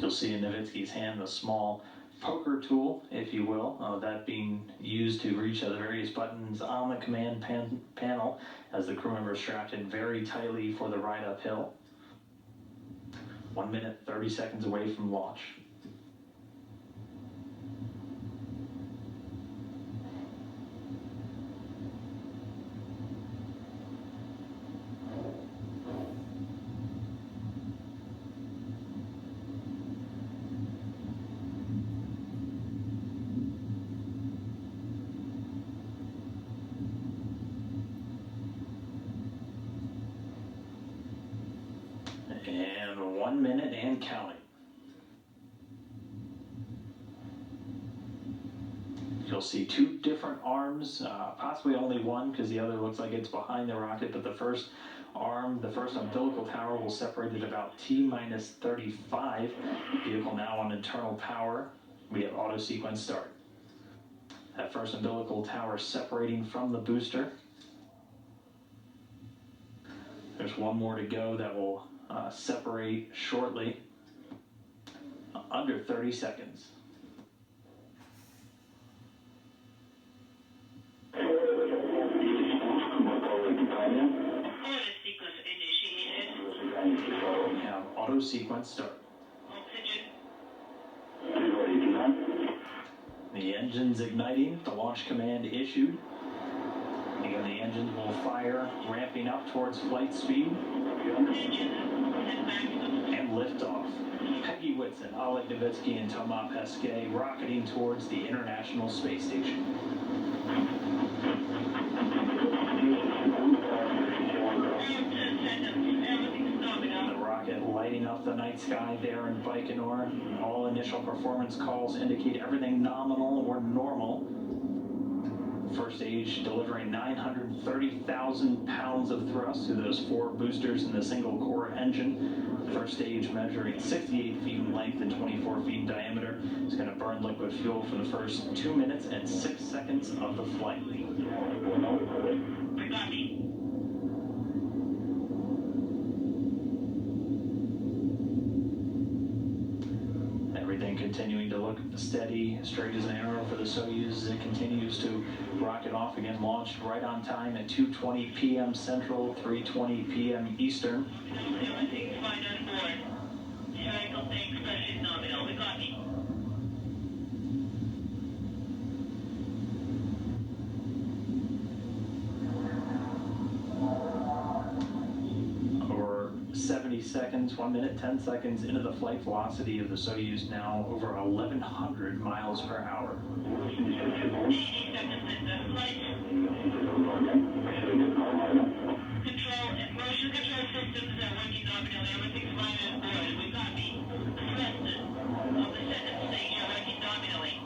You'll see in Novitskiy's hand a small poker tool, if you will, that being used to reach the various buttons on the command panel as the crew member is strapped in very tightly for the ride uphill. 1 minute, 30 seconds away from launch. And 1 minute and counting. You'll see two different arms, possibly only one because the other looks like it's behind the rocket, but the first arm, the first umbilical tower will separate at about T-minus 35. Vehicle now on internal power. We have auto sequence start. That first umbilical tower separating from the booster. There's one more to go that will separate shortly, under 30 seconds. Auto sequence initiated. We have auto sequence start. Oxygen. The engine's igniting, the launch command issued. Again, the engines will fire, ramping up towards flight speed. And liftoff. Peggy Whitson, Oleg Novitskiy, and Thomas Pesquet rocketing towards the International Space Station. The rocket lighting up the night sky there in Baikonur. All initial performance calls indicate everything nominal or normal. First stage delivering 930,000 pounds of thrust to those four boosters in the single core engine. First stage measuring 68 feet in length and 24 feet in diameter. It's going to burn liquid fuel for the first 2 minutes and 6 seconds of the flight. Everything continuing to look steady, straight as an arrow for the Soyuz as it continues to rocket off again, launched right on time at 2:20 p.m. Central, 3:20 p.m. Eastern. Everything's fine on board. Spherical tank pressure is nominal. We copy. Over 70 seconds, 1 minute, 10 seconds into the flight velocity of the Soyuz, now over 1,100 miles per hour. 80 seconds into flight. Control and motion control systems are working nominally. Everything's fine on board. We copy. Thrusters of the second stage are working nominally.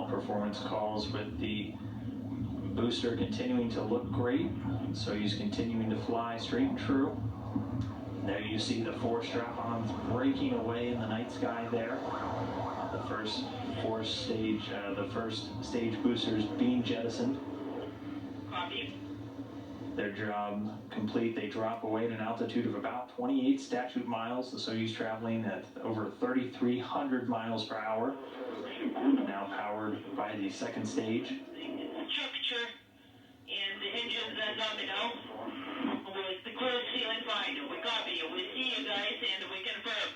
Performance calls with the booster continuing to look great. Soyuz continuing to fly straight and true. There you see the four strap-ons breaking away in the night sky there. The first stage boosters being jettisoned. Copy. Their job complete. They drop away at an altitude of about 28 statute miles. The Soyuz traveling at over 3,300 miles per hour. Now powered by the second stage. Structure and the engines are nominal. With the cruise feeling fine. We copy. We see you guys and we confirm.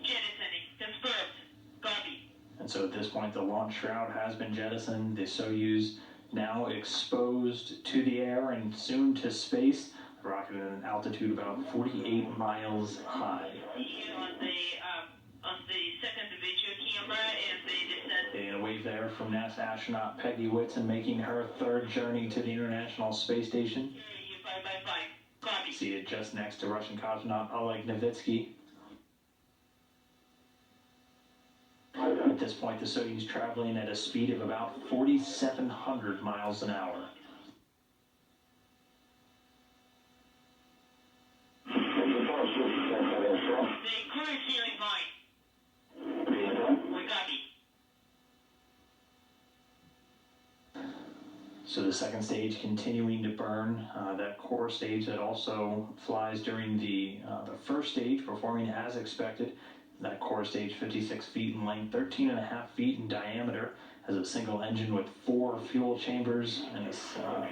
Jettisoning. Confirmed. Copy. And so at this point, the launch shroud has been jettisoned. The Soyuz now exposed to the air and soon to space. The rocket at an altitude about 48 miles high. On the second video camera and the descent. Getting a wave there from NASA astronaut Peggy Whitson, making her third journey to the International Space Station. 5 by 5. Copy. See it just next to Russian cosmonaut Oleg Novitskiy. this point, the Soyuz traveling at a speed of about 4,700 miles an hour. The current ceiling fine. We copy. So the second stage continuing to burn, that core stage that also flies during the first stage, performing as expected. That core stage, 56 feet in length, 13.5 feet in diameter, has a single engine with 4 fuel chambers, and is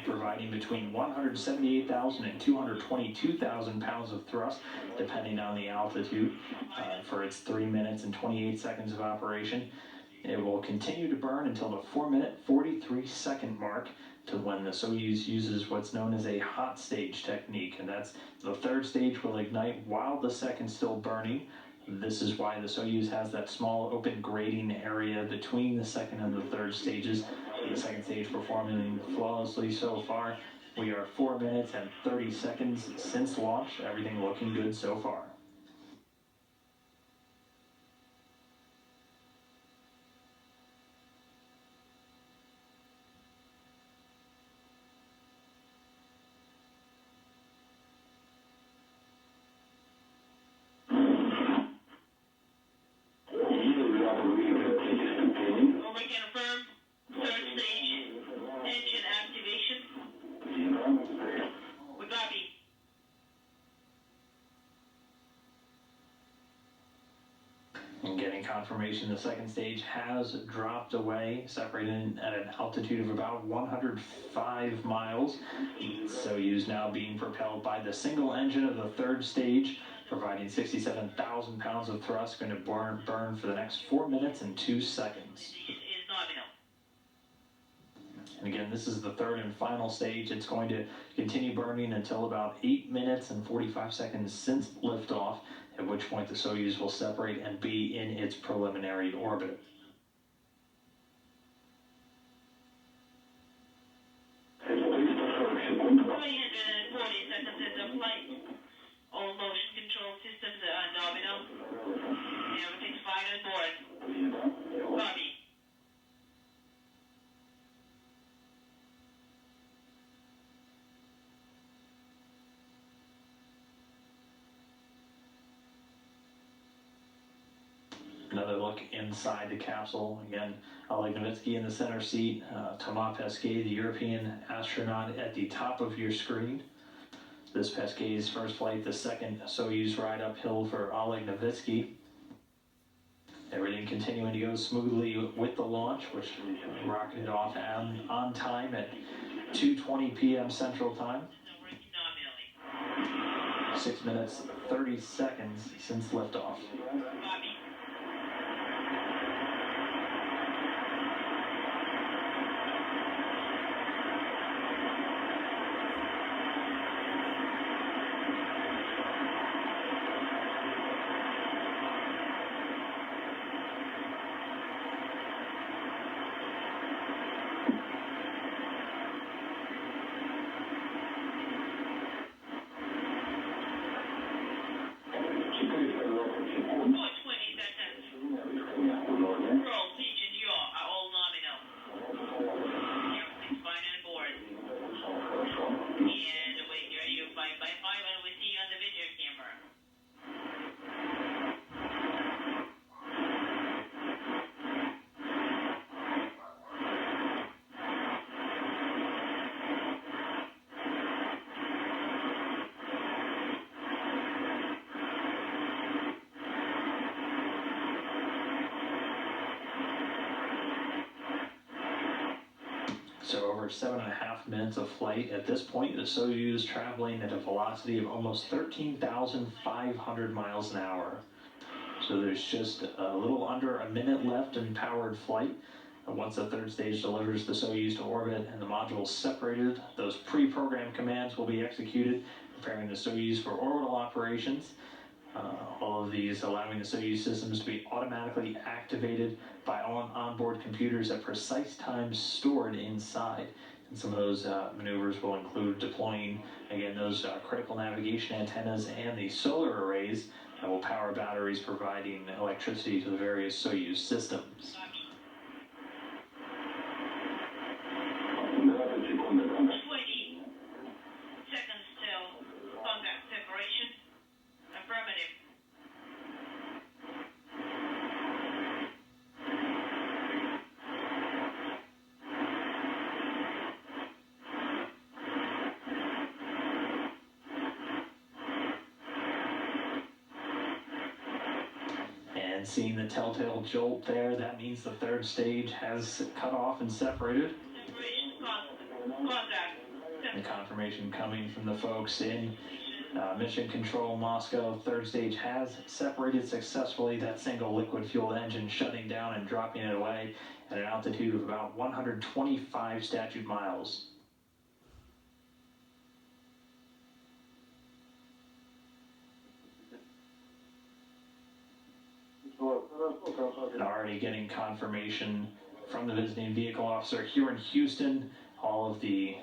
providing between 178,000 and 222,000 pounds of thrust, depending on the altitude, for its 3 minutes and 28 seconds of operation. It will continue to burn until the 4-minute, 43-second mark, to when the Soyuz uses what's known as a hot stage technique, and that's the third stage will ignite while the second's still burning. This is why the Soyuz has that small open grating area between the second and the third stages. The second stage performing flawlessly so far. We are 4 minutes and 30 seconds since launch. Everything looking good so far. And getting confirmation the second stage has dropped away, separated at an altitude of about 105 miles. Soyuz now being propelled by the single engine of the third stage, providing 67,000 pounds of thrust, going to burn for the next 4 minutes and 2 seconds. And again, this is the third and final stage. It's going to continue burning until about 8 minutes and 45 seconds since liftoff, at which point the Soyuz will separate and be in its preliminary orbit. All motion control systems are nominal. Everything's fine on board. Copy. Another look inside the capsule. Again, Novitskiy in the center seat, Thomas Pesquet, the European astronaut, at the top of your screen. This Pesquet's first flight, the second Soyuz ride uphill for Novitskiy. Everything continuing to go smoothly with the launch, which rocketed off on time at 2:20 p.m. Central Time. 6 minutes, 30 seconds since liftoff. So over 7.5 minutes of flight. At this point, the Soyuz traveling at a velocity of almost 13,500 miles an hour. So there's just a little under a minute left in powered flight. And once the third stage delivers the Soyuz to orbit and the modules separated, those pre-programmed commands will be executed, preparing the Soyuz for orbital operations. All of these allowing the Soyuz systems to be automatically activated by onboard computers at precise times stored inside. And some of those maneuvers will include deploying, again, those critical navigation antennas and the solar arrays that will power batteries providing electricity to the various Soyuz systems. 20 seconds till contact separation. Affirmative. And seeing the telltale jolt there, that means the third stage has cut off and separated. Separation contact. The confirmation coming from the folks in Mission Control Moscow. Third stage has separated successfully. That single liquid-fueled engine shutting down and dropping it away at an altitude of about 125 statute miles. And already getting confirmation from the visiting vehicle officer here in Houston. All of the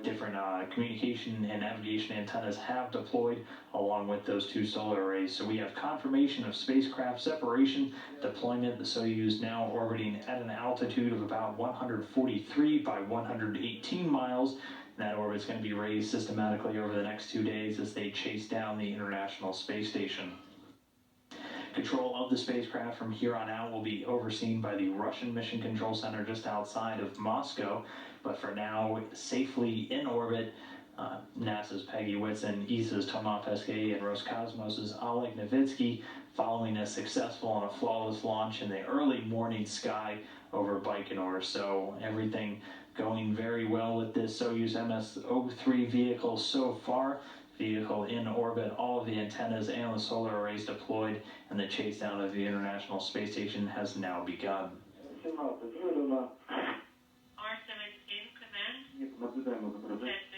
different communication and navigation antennas have deployed along with those two solar arrays. So we have confirmation of spacecraft separation, deployment. The Soyuz now orbiting at an altitude of about 143 by 118 miles. That orbit's going to be raised systematically over the next 2 days as they chase down the International Space Station. Control of the spacecraft from here on out will be overseen by the Russian Mission Control Center just outside of Moscow. But for now, safely in orbit, NASA's Peggy Whitson, ESA's Thomas Pesquet, and Roscosmos's Oleg Novitskiy, following a successful and a flawless launch in the early morning sky over Baikonur. So everything going very well with this Soyuz MS-03 vehicle so far. Vehicle in orbit, all of the antennas and the solar arrays deployed, and the chase down of the International Space Station has now begun. R17 command.